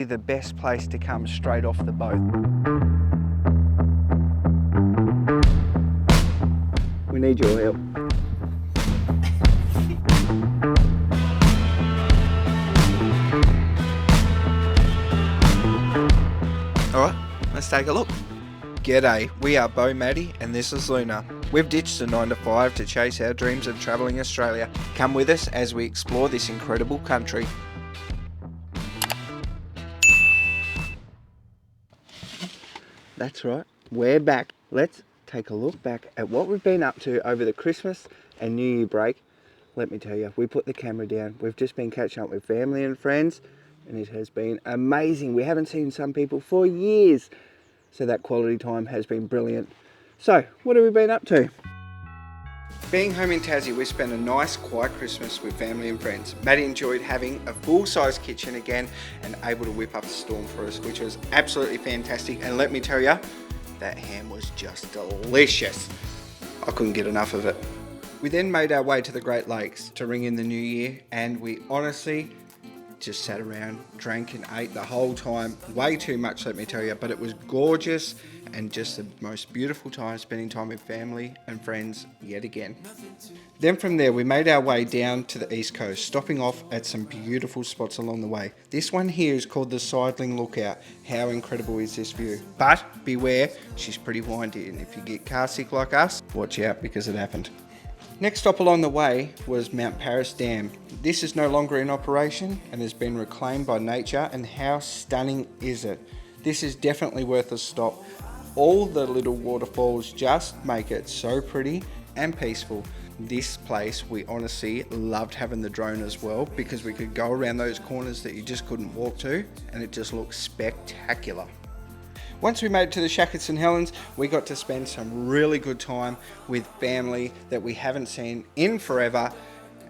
The best place to come straight off the boat. We need your help. Alright, let's take a look. G'day, we are Bo Maddie and this is Luna. We've ditched the 9 to 5 to chase our dreams of travelling Australia. Come with us as we explore this incredible country. That's right, we're back. Let's take a look back at what we've been up to over the Christmas and New Year break. Let me tell you, we put the camera down. We've just been catching up with family and friends and it has been amazing. We haven't seen some people for years, so that quality time has been brilliant. So, what have we been up to? Being home in Tassie, we spent a nice quiet Christmas with family and friends. Maddie enjoyed having a full-size kitchen again and able to whip up a storm for us, which was absolutely fantastic. And let me tell you, that ham was just delicious. I couldn't get enough of it. We then made our way to the Great Lakes to ring in the new year, and we honestly just sat around, drank and ate the whole time. Way too much, let me tell you, but it was gorgeous and just the most beautiful time spending time with family and friends yet again. Then from there we made our way down to the east coast, stopping off at some beautiful spots along the way. This one here is called the Sidling Lookout. How incredible is this view? But beware, she's pretty windy, and if you get car sick like us, watch out because it happened. Next stop along the way was Mount Paris Dam. This is no longer in operation and has been reclaimed by nature, and how stunning is it? This is definitely worth a stop. All the little waterfalls just make it so pretty and peaceful. This place, we honestly loved having the drone as well because we could go around those corners that you just couldn't walk to, and it just looks spectacular. Once we made it to the shack at St Helens, we got to spend some really good time with family that we haven't seen in forever,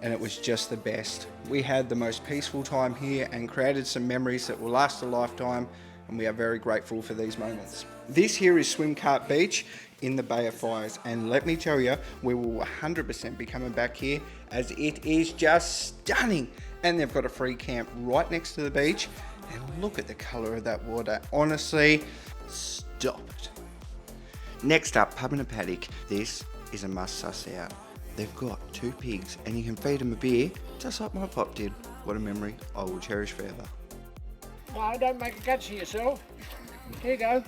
and it was just the best. We had the most peaceful time here and created some memories that will last a lifetime, and we are very grateful for these moments. This here is Swim Cart Beach in the Bay of Fires, and let me tell you, we will 100% be coming back here as it is just stunning. And they've got a free camp right next to the beach, and look at the colour of that water. Honestly, stop it. Next up, Pub and a Paddock. This is a must suss out. They've got 2 pigs and you can feed them a beer just like my pop did. What a memory I will cherish forever. No, don't make a guts of yourself. Here you go.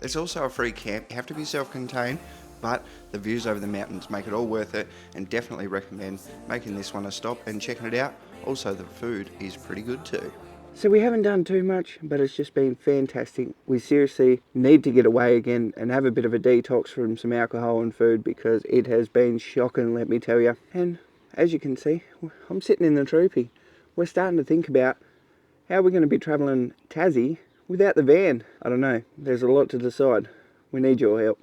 There's also a free camp. You have to be self-contained, but the views over the mountains make it all worth it, and definitely recommend making this one a stop and checking it out. Also, the food is pretty good too. So we haven't done too much, but it's just been fantastic. We seriously need to get away again and have a bit of a detox from some alcohol and food because it has been shocking, let me tell you. And as you can see, I'm sitting in the Troopy. We're starting to think about how we're going to be travelling Tassie without the van. I don't know, there's a lot to decide. We need your help.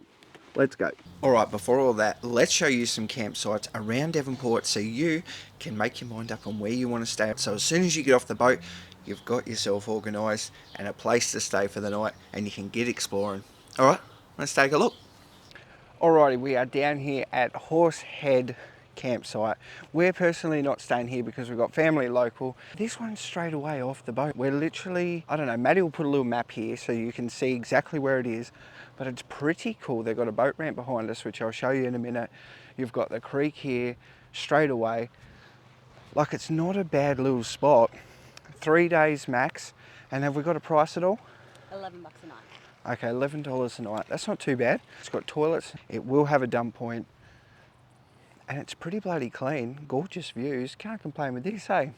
Let's go. Alright, before all that, let's show you some campsites around Devonport so you can make your mind up on where you want to stay. So as soon as you get off the boat, you've got yourself organised and a place to stay for the night, and you can get exploring. Alright, let's take a look. Alrighty, we are down here at Horsehead campsite. We're personally not staying here because we've got family local. This one's straight away off the boat. We're literally, I don't know, Maddie will put a little map here so you can see exactly where it is, but it's pretty cool. They've got a boat ramp behind us, which I'll show you in a minute. You've got the creek here straight away. Like, it's not a bad little spot. 3 days max. And have we got a price at all? $11 a night. Okay, $11 a night. That's not too bad. It's got toilets. It will have a dump point. And it's pretty bloody clean. Gorgeous views. Can't complain with this, eh?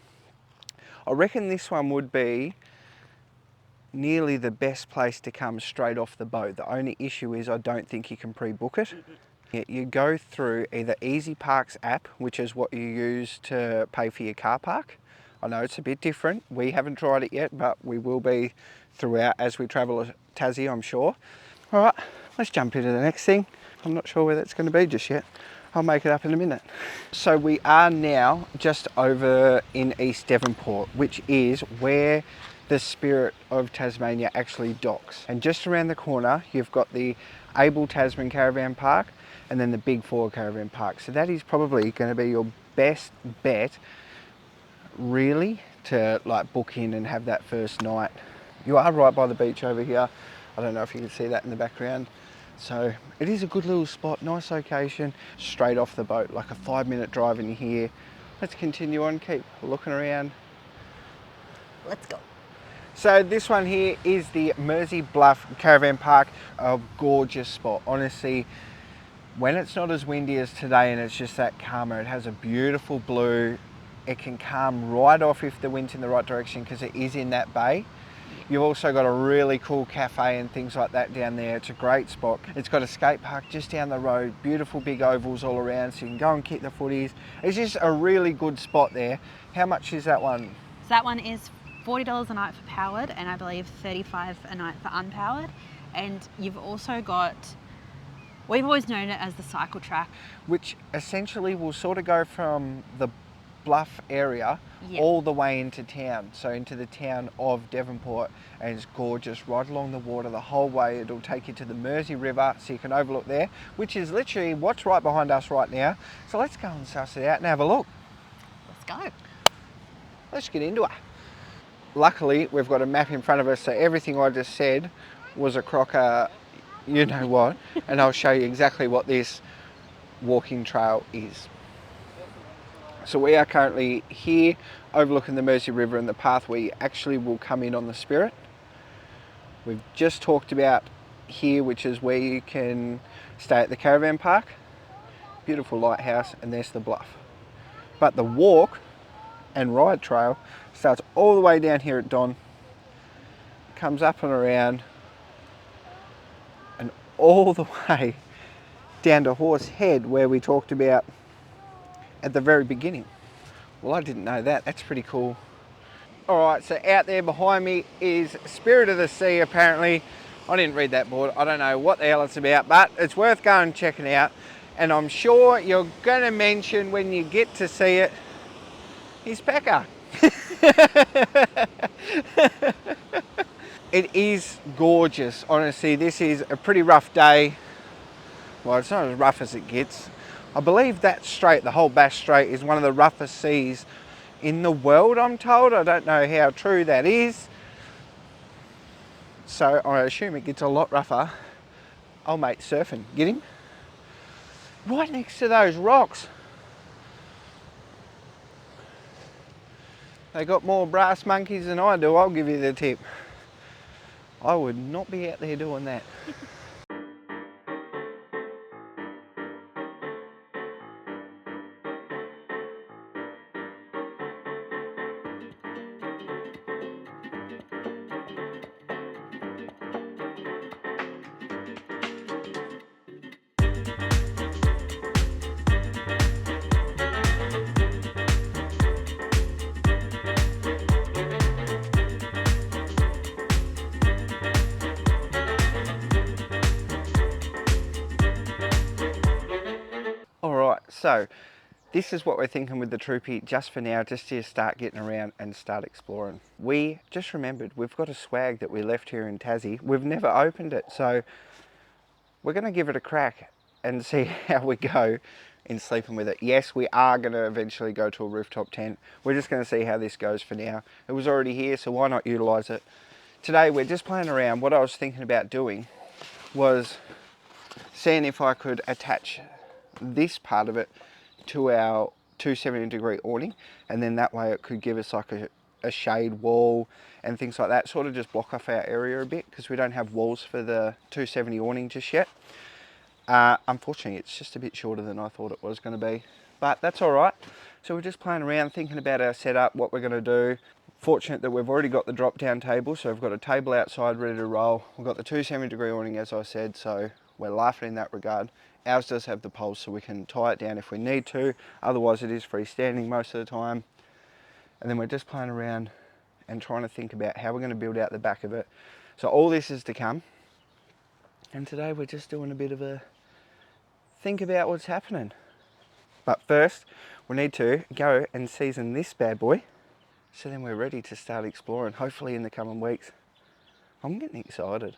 I reckon this one would be nearly the best place to come straight off the boat. The only issue is I don't think you can pre-book it. You go through either Easy Parks app, which is what you use to pay for your car park. I know it's a bit different. We haven't tried it yet, but we will be throughout as we travel Tassie, I'm sure. All right, let's jump into the next thing. I'm not sure where that's going to be just yet. I'll make it up in a minute. So we are now just over in East Devonport, which is where the Spirit of Tasmania actually docks. And just around the corner, you've got the Able Tasman Caravan Park and then the Big Four Caravan Park. So that is probably going to be your best bet, really, to like book in and have that first night. You are right by the beach over here. I don't know if you can see that in the background. So it is a good little spot, nice location, straight off the boat, like a 5-minute drive in here. Let's continue on, keep looking around. Let's go. So this one here is the Mersey Bluff Caravan Park, a gorgeous spot. Honestly, when it's not as windy as today and it's just that calmer, it has a beautiful blue. It can calm right off if the wind's in the right direction because it is in that bay. You've also got a really cool cafe and things like that down there. It's a great spot. It's got a skate park just down the road, beautiful big ovals all around so you can go and kick the footies. It's just a really good spot there. How much is that one? So that one is $40 a night for powered and I believe $35 a night for unpowered. And you've also got, we've always known it as the cycle track. Which essentially will sort of go from the bluff area Yep. all the way into town, so into the town of Devonport, and it's gorgeous right along the water the whole way. It'll take you to the Mersey River so you can overlook there, which is literally what's right behind us right now. So let's go and suss it out and have a look. Let's go. Let's get into it. Luckily we've got a map in front of us, so everything I just said was a crocker, you know what, and I'll show you exactly what this walking trail is. So we are currently here overlooking the Mersey River and the path we actually will come in on the Spirit. We've just talked about here, which is where you can stay at the Caravan Park. Beautiful lighthouse, and there's the bluff. But the walk and ride trail starts all the way down here at Don, comes up and around, and all the way down to Horse Head, where we talked about at the very beginning. Well, I didn't know that. That's pretty cool. All right, so out there behind me is Spirit of the Sea, apparently. I didn't read that board. I don't know what the hell it's about, but it's worth going and checking out. And I'm sure you're going to mention when you get to see it, his pecker. It is gorgeous. Honestly, this is a pretty rough day. Well, it's not as rough as it gets. I believe that strait, the whole Bass Strait, is one of the roughest seas in the world, I'm told. I don't know how true that is. So I assume it gets a lot rougher. Oh mate, surfing, get him? Right next to those rocks. They got more brass monkeys than I do, I'll give you the tip. I would not be out there doing that. Alright, so this is what we're thinking with the Troopy just for now, just to start getting around and start exploring. We just remembered we've got a swag that we left here in Tassie. We've never opened it, so we're going to give it a crack and see how we go in sleeping with it. Yes, we are going to eventually go to a rooftop tent. We're just going to see how this goes for now. It was already here, so why not utilise it? Today we're just playing around. What I was thinking about doing was seeing if I could attach this part of it to our 270-degree awning, and then that way it could give us like a shade wall and things like that, sort of just block off our area a bit because we don't have walls for the 270 awning just yet. Unfortunately, it's just a bit shorter than I thought it was going to be, but that's all right. So we're just playing around, thinking about our setup, what we're going to do. Fortunate that we've already got the drop-down table, so we've got a table outside ready to roll. We've got the 270-degree awning, as I said, so we're laughing in that regard. Ours does have the poles, so we can tie it down if we need to. Otherwise, it is freestanding most of the time. And then we're just playing around and trying to think about how we're going to build out the back of it. So all this is to come. And today we're just doing a bit of a think about what's happening. But first, we need to go and season this bad boy, so then we're ready to start exploring, hopefully in the coming weeks. I'm getting excited.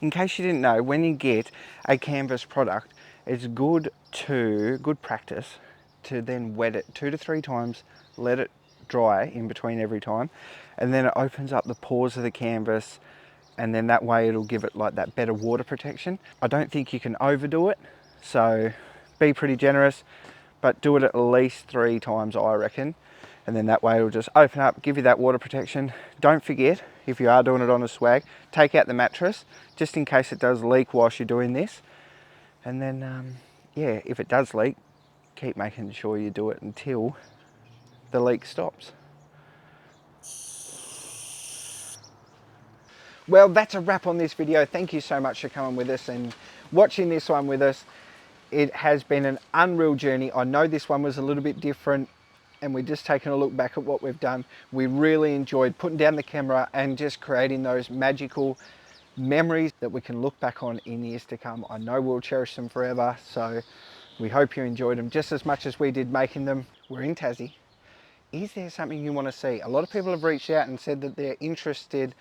In case you didn't know, when you get a canvas product, it's good practice to then wet it 2 to 3 times, let it dry in between every time. And then it opens up the pores of the canvas, and then that way it'll give it like that better water protection. I don't think you can overdo it, so be pretty generous, but do it at least 3 times, I reckon. And then that way it'll just open up, give you that water protection. Don't forget, if you are doing it on a swag, take out the mattress just in case it does leak whilst you're doing this. And then, yeah, if it does leak, keep making sure you do it until the leak stops. Well, that's a wrap on this video. Thank you so much for coming with us and watching this one with us. It has been an unreal journey. I know this one was a little bit different, and we're just taking a look back at what we've done. We really enjoyed putting down the camera and just creating those magical memories that we can look back on in years to come. I know we'll cherish them forever, so we hope you enjoyed them just as much as we did making them. We're in Tassie. Is there something you want to see? A lot of people have reached out and said that they're interested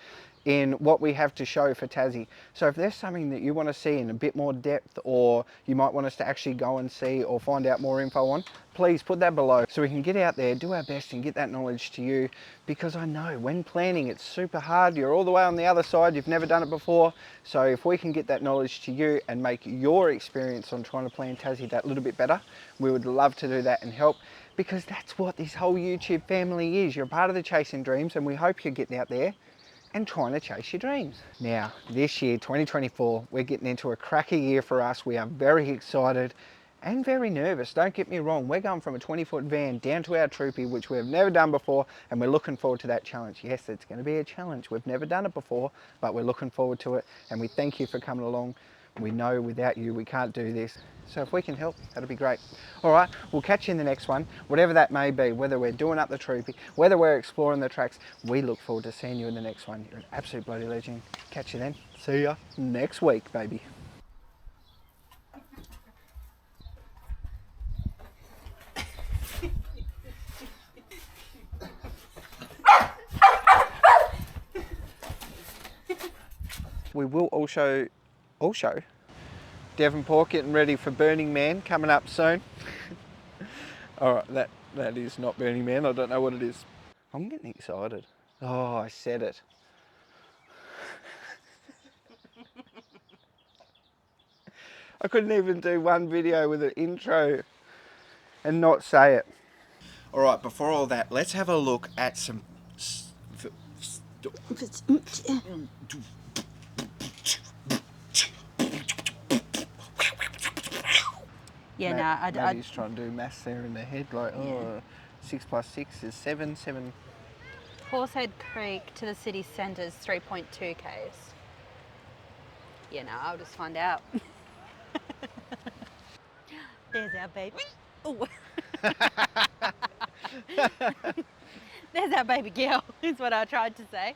in what we have to show for Tassie. So if there's something that you want to see in a bit more depth, or you might want us to actually go and see or find out more info on, please put that below so we can get out there, do our best and get that knowledge to you, because I know when planning it's super hard. You're all the way on the other side, you've never done it before. So if we can get that knowledge to you and make your experience on trying to plan Tassie that little bit better, we would love to do that and help, because that's what this whole YouTube family is. You're part of the Chasing Dreams, and we hope you're getting out there and trying to chase your dreams. Now, this year, 2024, we're getting into a cracker year for us. We are very excited and very nervous. Don't get me wrong. We're going from a 20-foot van down to our Troopy, which we've never done before, and we're looking forward to that challenge. Yes, it's going to be a challenge. We've never done it before, but we're looking forward to it, and we thank you for coming along. We know without you, we can't do this. So if we can help, that'll be great. All right, we'll catch you in the next one, whatever that may be, whether we're doing up the Troopy, whether we're exploring the tracks. We look forward to seeing you in the next one. You're an absolute bloody legend. Catch you then. See ya next week, baby. We will also Devonport getting ready for Burning Man coming up soon. All right, that is not Burning Man. I don't know what it is. I'm getting excited. Oh, I said it. I couldn't even do one video with an intro and not say it. All right, before all that, let's have a look at some Yeah, Maddie's trying to do maths there in the head, like, oh, 6 plus 6 is 7, 7. Horsehead Creek to the city centre is 3.2 k's. Yeah, no, I'll just find out. There's our baby. Oh. There's our baby girl, is what I tried to say.